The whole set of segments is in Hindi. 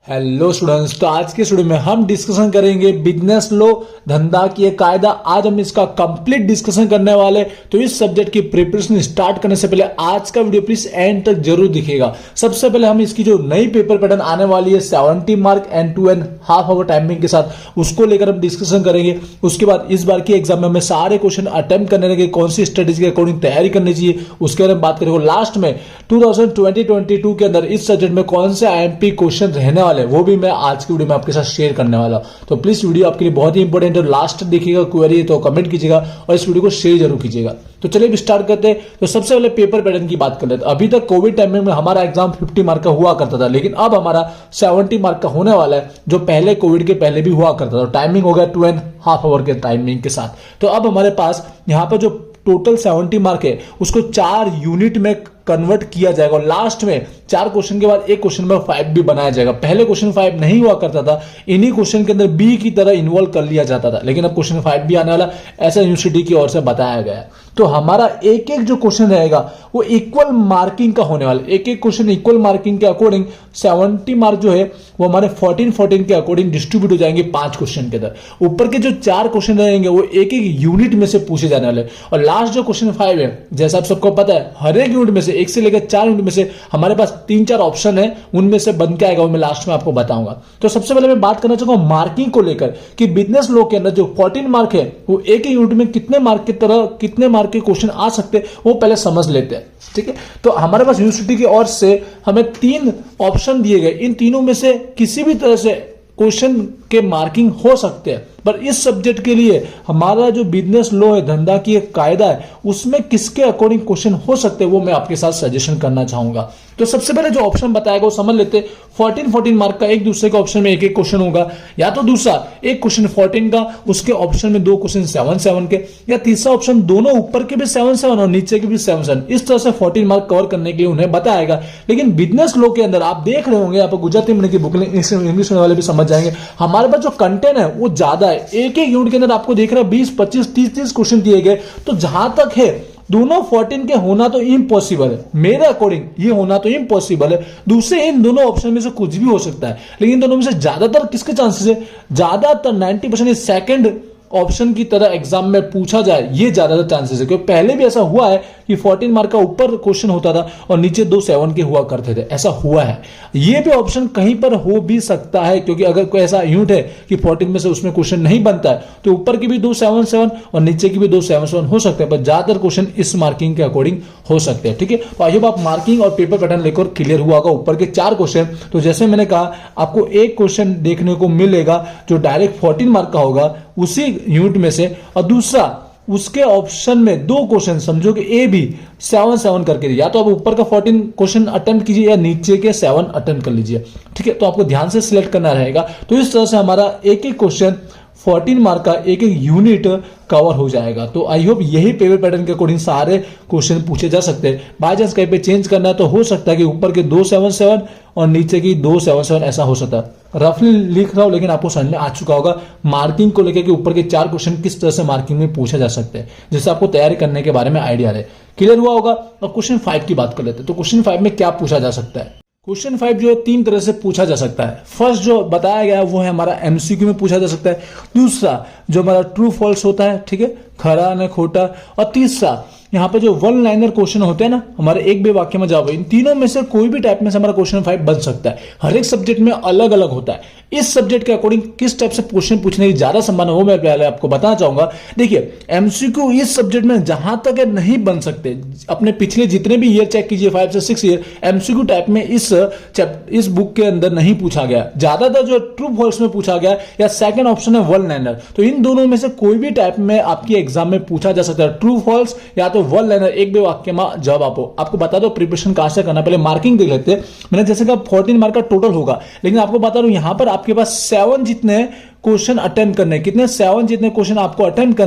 हेलो स्टूडेंट्स, तो आज के स्टूडियो में हम डिस्कशन करेंगे बिजनेस लॉ, धंधा की एक कायदा। आज हम इसका कंप्लीट डिस्कशन करने वाले। तो इस सब्जेक्ट की प्रिपरेशन स्टार्ट करने से पहले आज का वीडियो प्लीज एंड तक जरूर दिखेगा। सबसे पहले हम इसकी जो नई पेपर पैटर्न आने वाली है 70 मार्क एंड 2.5 आवर टाइमिंग के साथ, उसको लेकर हम डिस्कशन करेंगे। उसके बाद इस बार की एग्जाम में हमें सारे क्वेश्चन अटेम्प्ट करने लगे, कौन सी स्ट्रेटेजी के अकॉर्डिंग तैयारी करनी चाहिए उसके बारे में बात करेंगे। लास्ट में 2020-22 के अंदर इस सब्जेक्ट में कौन से IMP क्वेश्चन रहने वाले वो भी मैं आज की वीडियो में आपके साथ शेयर करने वाला हूं। तो प्लीज वीडियो आपके लिए बहुत ही इंपॉर्टेंट है। लास्ट देखिएगा, क्वेरी तो कमेंट कीजिएगा और इस वीडियो को शेयर जरूर कीजिएगा। तो चलिए स्टार्ट करते हैं। तो सबसे पहले पेपर पैटर्न की बात कर लेते हैं। अभी तक कोविड टाइमिंग में हमारा एग्जाम 50 मार्क का हुआ करता था, लेकिन अब हमारा 70 मार्क का होने वाला है, जो पहले कोविड के पहले भी हुआ करता था। टाइमिंग हो गया 2.5 आवर के टाइमिंग के साथ। तो अब हमारे पास यहाँ पर जो टोटल 70 मार्क है उसको 4 यूनिट में कन्वर्ट किया जाएगा और लास्ट में 4 क्वेश्चन के बाद एक क्वेश्चन में 5 भी बनाया जाएगा। पहले क्वेश्चन 5 नहीं हुआ करता था, इन्हीं क्वेश्चन के अंदर बी की तरह इन्वॉल्व कर लिया जाता था, लेकिन अब क्वेश्चन 5 भी आने वाला, ऐसा यूनिवर्सिटी की ओर से बताया गया है। तो हमारा एक एक जो क्वेश्चन रहेगा वो इक्वल मार्किंग का होने वाला है। एक एक क्वेश्चन इक्वल मार्किंग के अकॉर्डिंग 70 मार्क जो है वो हमारे 14 के अकॉर्डिंग डिस्ट्रीब्यूट हो जाएंगे 5 क्वेश्चन के अंदर। ऊपर के जो 4 क्वेश्चन रहेंगे वो एक एक यूनिट में से पूछे जाने वाले, और लास्ट जो क्वेश्चन 5 है, जैसा आप सबको पता है, हर एक यूनिट में से 1 से लेकर 4 यूनिट में से हमारे पास 3-4 ऑप्शन है, उनमें से बन के आएगा, वो मैं लास्ट में आपको बताऊंगा। तो सबसे पहले मैं बात करना चाहूंगा मार्किंग को लेकर कि बिजनेस लॉ के अंदर जो 14 मार्क है वो एक ही यूनिट में कितने मार्क की तरह कितने मार्क के क्वेश्चन आ सकते हैं वो पहले समझ लेते हैं। ठीक है, तो हमारे पास यूनिवर्सिटी की ओर से हमें 3 ऑप्शन दिए गए। इन तीनों में से किसी भी तरह से क्वेश्चन के मार्किंग हो सकते हैं, पर इस सब्जेक्ट के लिए हमारा जो बिजनेस लॉ है, धंधा की एक कायदा है, उसमें किसके अकॉर्डिंग क्वेश्चन हो सकते हैं वो मैं आपके साथ सजेशन करना चाहूंगा। तो सबसे पहले जो ऑप्शन बताएगा वो समझ लेते हैं। 14 मार्क का एक दूसरे के ऑप्शन में एक एक क्वेश्चन होगा, या तो दूसरा एक क्वेश्चन 14 का, उसके ऑप्शन में 2 क्वेश्चन 7 के, या तीसरा ऑप्शन दोनों ऊपर के भी 7 और नीचे के भी 7। इस तरह से 14 मार्क कवर करने के लिए उन्हें बताएगा। लेकिन बिजनेस लॉ के अंदर आप देख रहे होंगे, आप गुजराती मीडियम की बुक इंग्लिश वाले भी समझ जाएंगे, हमारे पास जो कंटेंट है वो ज्यादा है। एक एक यूनिट के अंदर आपको देख रहा है 20, 25, 30 क्वेश्चन दिए गए। तो जहां तक है दोनों 14 के होना तो इम्पॉसिबल है, मेरे अकॉर्डिंग ये होना तो इम्पॉसिबल है। दूसरे इन दोनों ऑप्शन में से कुछ भी हो सकता है, लेकिन दोनों में से ज्यादातर किसके चांसेस है, ज्यादातर 90% सेकंड ऑप्शन की तरह एग्जाम में पूछा जाए, ये ज्यादातर चांसेस है। क्योंकि पहले भी ऐसा हुआ है कि 14 मार्क का ऊपर क्वेश्चन होता था और नीचे 2 7 के हुआ करते थे, ऐसा हुआ है। ये भी ऑप्शन कहीं पर हो भी सकता है, क्योंकि अगर कोई ऐसा यूनिट है कि 14 में से उसमें क्वेश्चन नहीं बनता है तो ऊपर की भी 2 7 और नीचे की भी 2 7 हो सकते हैं, पर ज्यादातर क्वेश्चन इस मार्किंग के अकॉर्डिंग हो सकते हैं। ठीक है, तो आई होप आप मार्किंग और पेपर पैटर्न लेकर क्लियर हुआ होगा। ऊपर के 4 क्वेश्चन, तो जैसे मैंने कहा आपको एक क्वेश्चन देखने को मिलेगा जो डायरेक्ट 14 मार्क का होगा उसी यूनिट में से, और दूसरा उसके ऑप्शन में 2 क्वेश्चन, समझो कि ए भी 7 करके, या तो आप ऊपर का 14 क्वेश्चन अटेम्प्ट कीजिए या नीचे के 7 अटेम्प्ट कर लीजिए। ठीक है, तो आपको ध्यान से सिलेक्ट करना रहेगा। तो इस तरह से हमारा एक एक क्वेश्चन 14 मार्क का एक एक यूनिट कवर हो जाएगा। तो आई होप यही पेपर पैटर्न के अकॉर्डिंग सारे क्वेश्चन पूछे जा सकते हैं। बाय चांस कहीं पे चेंज करना है तो हो सकता है कि ऊपर के 2 7 और नीचे की 2 7 ऐसा हो सकता है। रफली लिख रहा हूं, लेकिन आपको समझ में आ चुका होगा मार्किंग को लेकर कि ऊपर के 4 क्वेश्चन किस तरह से मार्किंग में पूछे जा सकते हैं, जिससे आपको तैयारी करने के बारे में आइडिया रहे। क्लियर हुआ होगा। अब क्वेश्चन 5 की बात कर लेते हैं। तो क्वेश्चन 5 में क्या पूछा जा सकता है। क्वेश्चन 5 जो है 3 तरह से पूछा जा सकता है। फर्स्ट जो बताया गया है वो है हमारा MCQ में पूछा जा सकता है। दूसरा जो हमारा ट्रू फॉल्स होता है, ठीक है, खरा न खोटा, और तीसरा यहाँ पे जो 1 लाइनर क्वेश्चन होते हैं ना, हमारे एक भी वाक्य में जवाब। इन तीनों में से कोई भी टाइप में से हमारा क्वेश्चन 5 बन सकता है। हर एक सब्जेक्ट में अलग अलग होता है। इस सब्जेक्ट के अकॉर्डिंग किस टाइप से क्वेश्चन पूछने की ज्यादा संभावना वो मैं पहले आपको बताना चाहूंगा। देखिए, MCQ इस सब्जेक्ट में जहां तक है नहीं बन सकते। अपने पिछले जितने भी ईयर चेक कीजिए, 5 से 6 ईयर, MCQ टाइप में इस बुक के अंदर नहीं पूछा गया। ज्यादातर जो ट्रू फॉल्स में पूछा गया, या सेकंड ऑप्शन है 1 लाइनर। तो इन दोनों में से कोई भी टाइप में आपकी एग्जाम में पूछा जा सकता है, ट्रू फॉल्स या तो 1 लाइनर, एक भी वाक्य में जवाब। आपको बता दो प्रिपरेशन कहां से करना, पहले मार्किंग देख लेते हैं। मैंने जैसे कहा 14 मार्क का टोटल होगा, लेकिन आपको बता दूं यहां पर आपके पास 7 जितने क्वेश्चन अटेम्प्ट करने, कितने 7 जितने क्वेश्चन आपको अटेम्प्ट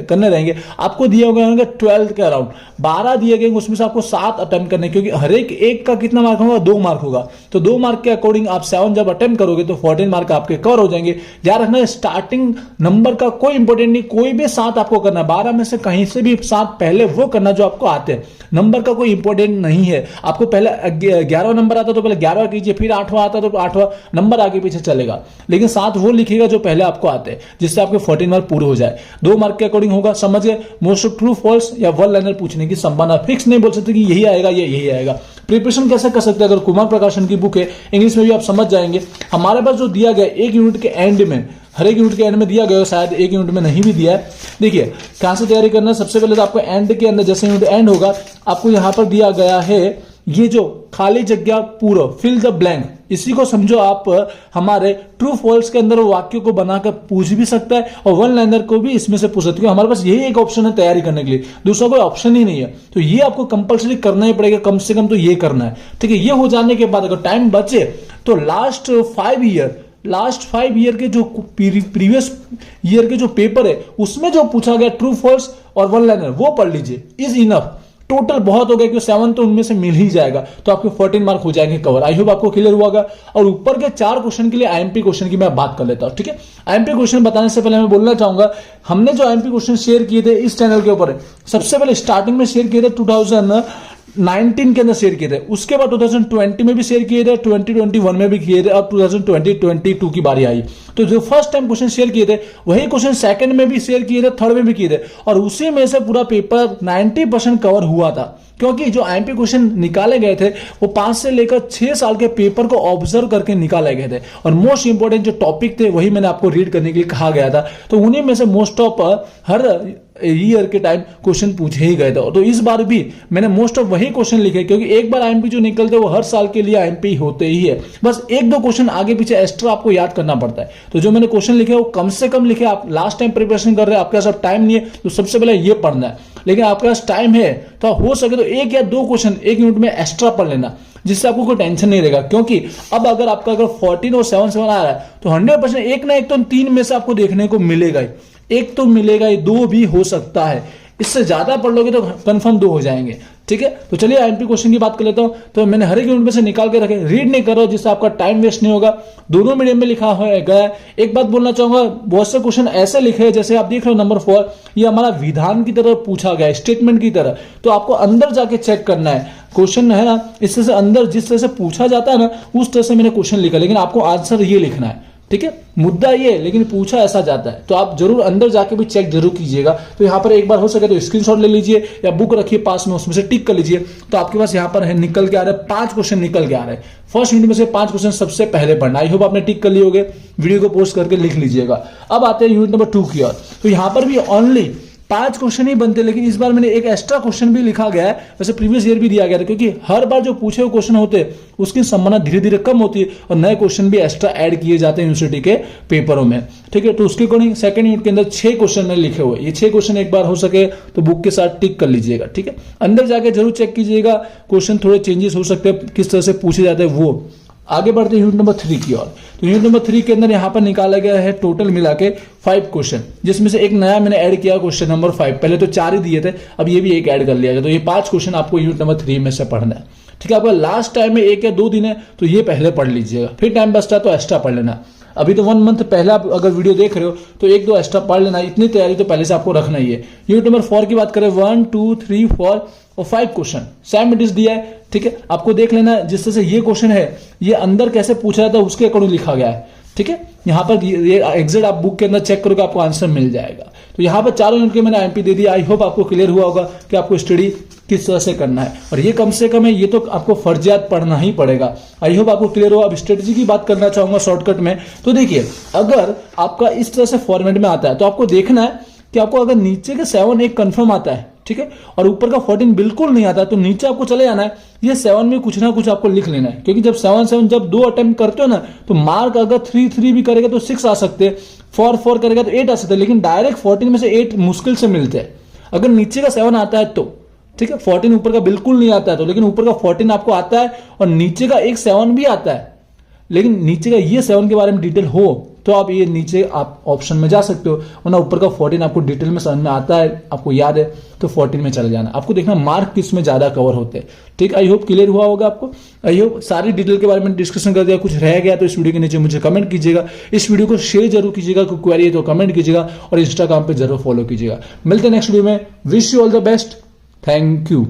करने रहेंगे। आपको दिए होंगे 12 के अराउंड 12 दिए गए, उसमें से आपको 7 अटेम्प्ट करने, क्योंकि हर एक का कितना मार्क होगा, 2 मार्क होगा। तो 2 मार्क के अकॉर्डिंग आप 7 जब अटेम्प्ट करोगे तो 14 मार्क आपके कवर हो जाएंगे। ध्यान रखना स्टार्टिंग नंबर का कोई इंपॉर्टेंट नहीं, कोई भी 7 आपको करना है, 12 में से कहीं से भी 7 पहले वो करना जो आपको आते हैं। नंबर का कोई इंपॉर्टेंट नहीं है। आपको पहले 11वां नंबर आता तो पहले 11वां कीजिए, फिर 8वां आता तो 8वां नंबर आगे पीछे चलेगा, लेकिन 7 वो लिखिएगा जो पहले आपको आते हैं, जिससे आपके 14 मार्क पूरे हो जाए। 2 मार्क के अकॉर्डिंग होगा, समझ गए। मोस्ट ट्रू फॉल्स या वन लाइनर पूछने की संभावना, फिक्स नहीं बोल सकते कि यही आएगा ये यही आएगा। प्रिपरेशन कैसे कर सकते हैं, अगर कुमार प्रकाशन की बुक है, इंग्लिश में भी आप समझ जाएंगे। हमारे पास जो दिया गया एक यूनिट के एंड में, हर एक यूनिट के एंड में दिया गया, शायद एक यूनिट में नहीं भी दिया है। देखिए कहां से तैयारी करना है, सबसे पहले तो आपको एंड के अंदर, जैसे यूनिट एंड होगा, आपको यहां पर दिया गया है ये जो खाली जगह पूरा फिल द ब्लैंक, इसी को समझो आप हमारे ट्रू फॉल्स के अंदर वाक्यों को बनाकर पूछ भी सकता है, और वन लाइनर को भी इसमें से पूछ सकते हैं। हमारे पास यही एक ऑप्शन है तैयारी करने के लिए, दूसरा कोई ऑप्शन ही नहीं है। तो ये आपको कंपलसरी करना ही पड़ेगा, कम से कम तो ये करना है, ठीक है। ये हो जाने के बाद अगर टाइम बचे तो लास्ट 5 ईयर के जो प्रीवियस ईयर के जो पेपर है उसमें जो पूछा गया ट्रू फॉल्स और वन लाइनर वो पढ़ लीजिए, इज इनफ। टोटल बहुत हो गया, क्योंकि 7 तो उनमें से मिल ही जाएगा, तो आपके 14 मार्क हो जाएंगे कवर। आई होप आपको क्लियर हुआ होगा। और ऊपर के 4 क्वेश्चन के लिए आईएमपी क्वेश्चन की मैं बात कर लेता हूं, ठीक है। आईएमपी क्वेश्चन बताने से पहले मैं बोलना चाहूंगा, हमने जो आईएमपी क्वेश्चन शेयर किए थे इस चैनल के ऊपर, सबसे पहले स्टार्टिंग में शेयर किए थे 2019 के अंदर शेयर किए थे, उसके बाद 2020 में भी शेयर किए थे, 2021 में भी किए थे, और 2022 की बारी आई तो जो फर्स्ट टाइम क्वेश्चन शेयर किए थे वही क्वेश्चन सेकंड में भी शेयर किए थे, थर्ड में भी किए थे, और उसी में से पूरा पेपर 90% कवर हुआ था। क्योंकि जो आईएमपी क्वेश्चन निकाले गए थे वो 5 से लेकर 6 साल के पेपर को ऑब्जर्व करके निकाले गए थे, और मोस्ट इंपोर्टेंट जो टॉपिक थे वही मैंने आपको रीड करने के लिए कहा गया था। तो उन्हीं में से मोस्ट ऑफ हर ईयर के टाइम क्वेश्चन पूछे ही गए थे। तो इस बार भी मैंने मोस्ट ऑफ वही क्वेश्चन लिखे, क्योंकि एक बार आईएमपी जो निकलते वो हर साल के लिए आईएमपी होते ही है, बस 1-2 क्वेश्चन आगे पीछे एक्स्ट्रा आपको याद करना पड़ता है। तो जो मैंने क्वेश्चन लिखे वो कम से कम लिखे। आप लास्ट टाइम प्रिपरेशन कर रहे हैं, आपके पास टाइम नहीं है, तो सबसे पहले ये पढ़ना है। लेकिन आपके पास टाइम है तो हो सके तो 1 या 2 क्वेश्चन एक यूनिट में एक्स्ट्रा पढ़ लेना, जिससे आपको कोई टेंशन नहीं रहेगा। क्योंकि अब अगर आपका 14 और 7 आ रहा है तो 100% एक ना एक तो 3 में से आपको देखने को मिलेगा ही, एक तो मिलेगा ही, 2 भी हो सकता है। इससे ज्यादा पढ़ लोगे तो कंफर्म 2 हो जाएंगे, ठीक है। तो चलिए आईएमपी क्वेश्चन की बात कर लेता हूं। तो मैंने हर एक यूनिट में से निकाल के रखे, रीड नहीं कर रहा हूं, जिससे आपका टाइम वेस्ट नहीं होगा। दोनों मीडियम में लिखा गया। एक बात बोलना चाहूंगा, बहुत से क्वेश्चन ऐसे लिखे हैं, जैसे आप देख रहे हो नंबर 4, ये हमारा विधान की तरह पूछा गया, स्टेटमेंट की तरह। तो आपको अंदर जाके चेक करना है क्वेश्चन है ना, इससे से अंदर जिस तरह से पूछा जाता है ना उस तरह से मैंने क्वेश्चन लिखा, लेकिन आपको आंसर ये लिखना है, ठीक है। मुद्दा ये, लेकिन पूछा ऐसा जाता है, तो आप जरूर अंदर जाके भी चेक जरूर कीजिएगा। तो यहाँ पर एक बार हो सके तो स्क्रीनशॉट ले लीजिए या बुक रखिए पास में, उसमें से टिक कर लीजिए। तो आपके पास यहाँ पर है निकल के आ रहे हैं 5 क्वेश्चन निकल के आ रहे हैं। फर्स्ट यूनिट में से 5 क्वेश्चन सबसे पहले पढ़ना। आई होप आपने टिक कर लिए होंगे, वीडियो को पोस्ट करके लिख लीजिएगा। अब आते हैं यूनिट नंबर 2 की ओर। तो यहाँ पर भी ओनली 5 क्वेश्चन ही बनते, लेकिन इस बार मैंने एक एक्स्ट्रा क्वेश्चन भी लिखा गया है। वैसे प्रीवियस ईयर भी दिया गया था, क्योंकि हर बार जो पूछे हुए क्वेश्चन होते हैं उसकी संभावना धीरे धीरे कम होती है, और नए क्वेश्चन भी एक्स्ट्रा ऐड किए जाते हैं यूनिवर्सिटी के पेपरों में, ठीक है। तो उसके अकॉर्डिंग सेकंड यूनिट के अंदर 6 क्वेश्चन में लिखे हुए, ये 6 क्वेश्चन एक बार हो सके तो बुक के साथ टिक कर लीजिएगा, ठीक है। अंदर जाके जरूर चेक कीजिएगा, क्वेश्चन थोड़े चेंजेस हो सकते हैं, किस तरह से पूछे जाते हैं वो। आगे बढ़ते हैं यूनिट नंबर 3 की ओर। तो यूनिट नंबर 3 के अंदर यहां पर निकाला गया है टोटल मिला के 5 क्वेश्चन, जिसमें से एक नया मैंने ऐड किया क्वेश्चन नंबर 5। पहले तो 4 ही दिए थे, अब ये भी एक ऐड कर लिया गया। तो ये 5 क्वेश्चन आपको यूनिट नंबर 3 में से पढ़ना है, ठीक है। आपका लास्ट टाइम में 1 या 2 दिन है तो ये पहले पढ़ लीजिएगा, फिर टाइम बचता है तो एक्स्ट्रा पढ़ लेना। अभी तो 1 मंथ पहले आप अगर वीडियो देख रहे हो तो 1-2 एक्स्ट्रा पढ़ लेना, इतनी तैयारी तो पहले से आपको रखना ही है। यूनिट नंबर 4 की बात करें, 1, 2, 3, 4 और 5 क्वेश्चन सेम इट इज दिया है, ठीक है। आपको देख लेना जिस तरह से ये क्वेश्चन है ये अंदर कैसे पूछा जाता है उसके अकॉर्डिंग लिखा गया है, ठीक है। यहाँ पर ये एग्जैक्ट आप बुक के अंदर चेक करोगे आपको आंसर मिल जाएगा। तो यहाँ पर 4 यूनिट के मैंने आईएमपी दे दिया। आई होप आपको क्लियर हुआ होगा कि आपको स्टडी किस तरह से करना है, और ये कम से कम है, ये तो आपको फर्जियात पढ़ना ही पड़ेगा। आई होप आपको क्लियर हुआ। अब स्ट्रेटजी की बात करना चाहूंगा शॉर्टकट में। तो देखिए, अगर आपका इस तरह से फॉर्मेट में आता है तो आपको देखना है कि आपको अगर नीचे के 7 एक कंफर्म आता है, ठीक है, और ऊपर का 14 बिल्कुल नहीं आता है, तो नीचे आपको चले जाना है, ये 7 में कुछ ना कुछ आपको लिख लेना है। क्योंकि जब 7 जब 2 अटेम्प्ट करते हो ना तो मार्क अगर 3 भी करेगा तो 6 आ सकते हैं, 4 करेगा तो 8 आ सकते हैं, लेकिन डायरेक्ट 14 में से 8 मुश्किल से मिलते हैं अगर नीचे का 7 आता है तो, ठीक है। 14 ऊपर का बिल्कुल नहीं आता है तो, लेकिन ऊपर का 14 आपको आता है और नीचे का एक 7 भी आता है, लेकिन नीचे का ये 7 के बारे में डिटेल हो तो आप ये नीचे आप ऑप्शन में जा सकते हो, वरना ऊपर का 14 आपको डिटेल में समझ में आता है, आपको याद है तो 14 में चले जाना। आपको देखना मार्क किस में ज्यादा कवर होते हैं। ठीक, आई होप क्लियर हुआ होगा आपको। आई होप सारी डिटेल के बारे में डिस्कशन कर दिया। कुछ रह गया तो इस वीडियो के नीचे मुझे कमेंट कीजिएगा। इस वीडियो को शेयर जरूर कीजिएगा, कोई क्वेरी है तो कमेंट कीजिएगा और इंस्टाग्राम पे जरूर फॉलो कीजिएगा। मिलते हैं नेक्स्ट वीडियो में। Wish you all the best. Thank you.